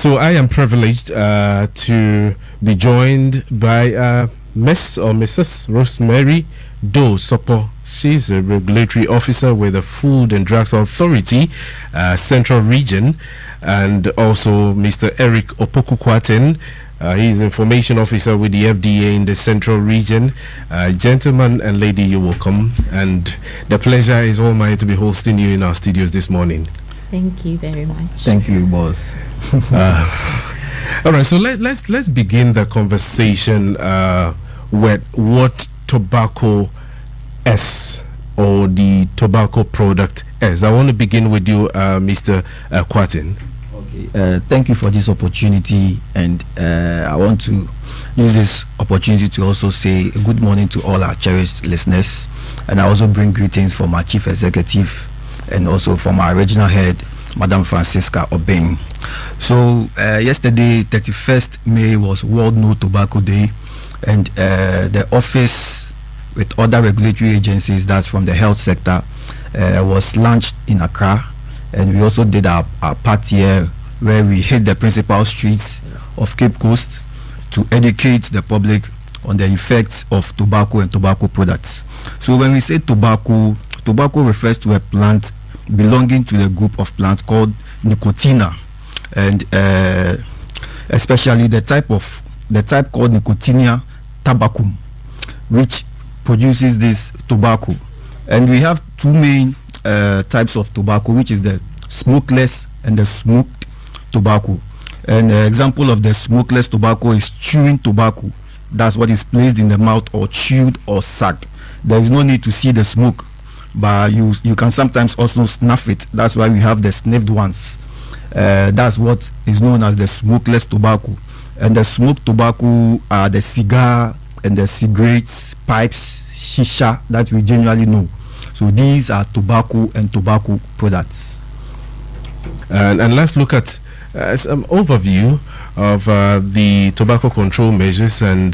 So I am privileged to be joined by Miss or Mrs. Rosemary Doe Sopo. She's a regulatory officer with the Food and Drugs Authority, Central Region, and also Mr. Eric Opoku-Kwatin. He's information officer with the FDA in the Central Region. Gentlemen and lady, you're welcome. And the pleasure is all mine to be hosting you in our studios this morning. Thank you very much. Thank you, boss. All right, so let's begin the conversation with what tobacco is, or the tobacco product is. I want to begin with you, Mr. Kwatin. Okay, thank you for this opportunity, and I want to use this opportunity to also say a good morning to all our cherished listeners, and I also bring greetings from our chief executive and also from our regional head, Madam Francisca Obeng. So yesterday, 31st May, was World No Tobacco Day, and the office with other regulatory agencies, that's from the health sector, was launched in Accra, and we also did our part here where we hit the principal streets of Cape Coast to educate the public on the effects of tobacco and tobacco products. So when we say tobacco refers to a plant belonging to the group of plants called Nicotina, and especially the type called Nicotiana tabacum, which produces this tobacco. And we have two main types of tobacco, which is the smokeless and the smoked tobacco. And an example of the smokeless tobacco is chewing tobacco. That's what is placed in the mouth or chewed or sucked. There is no need to see the smoke, but you can sometimes also snuff it. That's why we have the sniffed ones. That's what is known as the smokeless tobacco. And the smoked tobacco are the cigar and the cigarettes, pipes, shisha that we generally know. So these are tobacco and tobacco products. And let's look at some overview of the tobacco control measures and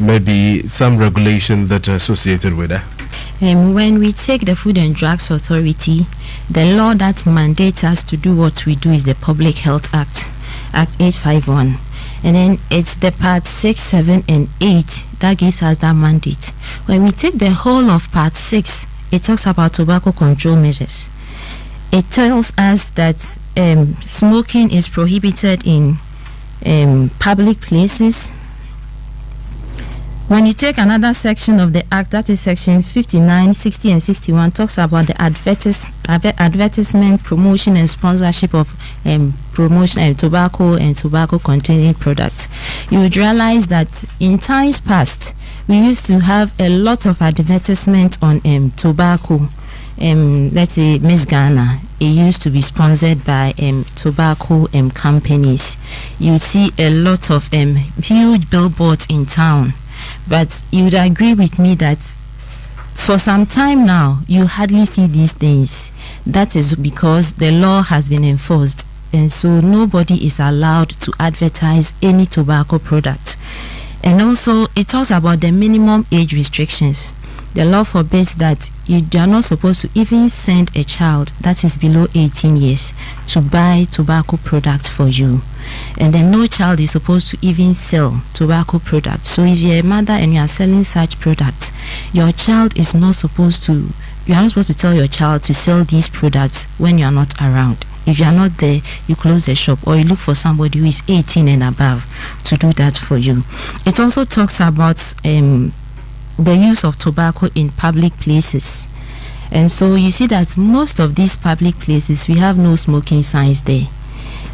maybe some regulation that are associated with that. When we take the Food and Drugs Authority, the law that mandates us to do what we do is the Public Health Act, Act 851. And then it's the Part 6, 7, and 8 that gives us that mandate. When we take the whole of Part 6, it talks about tobacco control measures. It tells us that smoking is prohibited in public places. When you take another section of the Act, that is Section 59, 60, and 61, talks about the advertisement, promotion, and sponsorship of promotion and tobacco-containing products. You would realize that in times past, we used to have a lot of advertisement on tobacco. Let's say Miss Ghana, it used to be sponsored by tobacco companies. You would see a lot of huge billboards in town. But you would agree with me that for some time now, you hardly see these things. That is because the law has been enforced, and so nobody is allowed to advertise any tobacco product. And also, it talks about the minimum age restrictions. The law forbids that you are not supposed to even send a child that is below 18 years to buy tobacco products for you. And then no child is supposed to even sell tobacco products. So if you're a mother and you are selling such products, your child is not supposed to, you are not supposed to tell your child to sell these products when you are not around. If you are not there, you close the shop or you look for somebody who is 18 and above to do that for you. It also talks about the use of tobacco in public places. And so you see that most of these public places, we have no smoking signs there,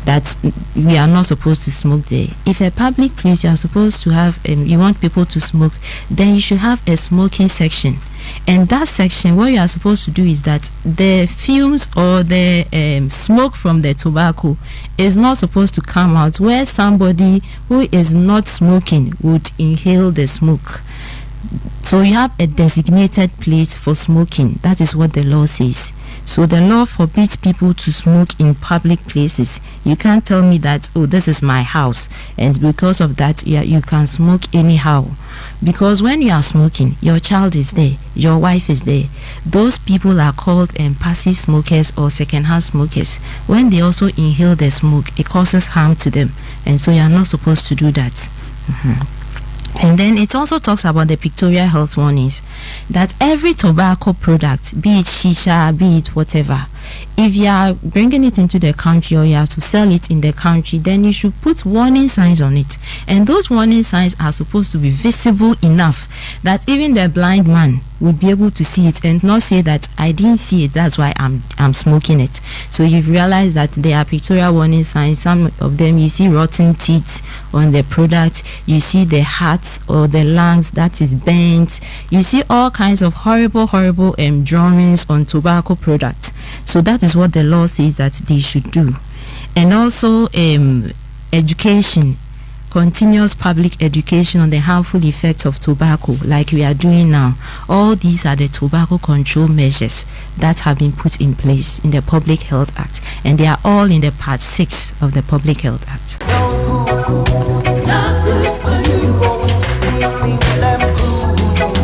that we are not supposed to smoke there. If a public place you are supposed to have, you want people to smoke, then you should have a smoking section. And that section, what you are supposed to do is that the fumes or the smoke from the tobacco is not supposed to come out where somebody who is not smoking would inhale the smoke. So you have a designated place for smoking. That is what the law says. So the law forbids people to smoke in public places. You can't tell me that, oh, this is my house, and because of that, yeah, you can smoke anyhow. Because when you are smoking, your child is there, your wife is there. Those people are called passive smokers or second-hand smokers. When they also inhale the smoke, it causes harm to them, and so you are not supposed to do that. And then it also talks about the pictorial health warnings, that every tobacco product, be it shisha, be it whatever, if you are bringing it into the country or you have to sell it in the country, then you should put warning signs on it. And those warning signs are supposed to be visible enough that even the blind man would be able to see it and not say that I didn't see it, that's why I'm smoking it. So you realize that there are pictorial warning signs. Some of them, you see rotten teeth on the product, you see the heart or the lungs that is bent, you see all kinds of horrible drawings on tobacco products. So that is what the law says that they should do. And also education, continuous public education on the harmful effects of tobacco, like we are doing now. All these are the tobacco control measures that have been put in place in the Public Health Act, and they are all in the Part 6 of the Public Health Act.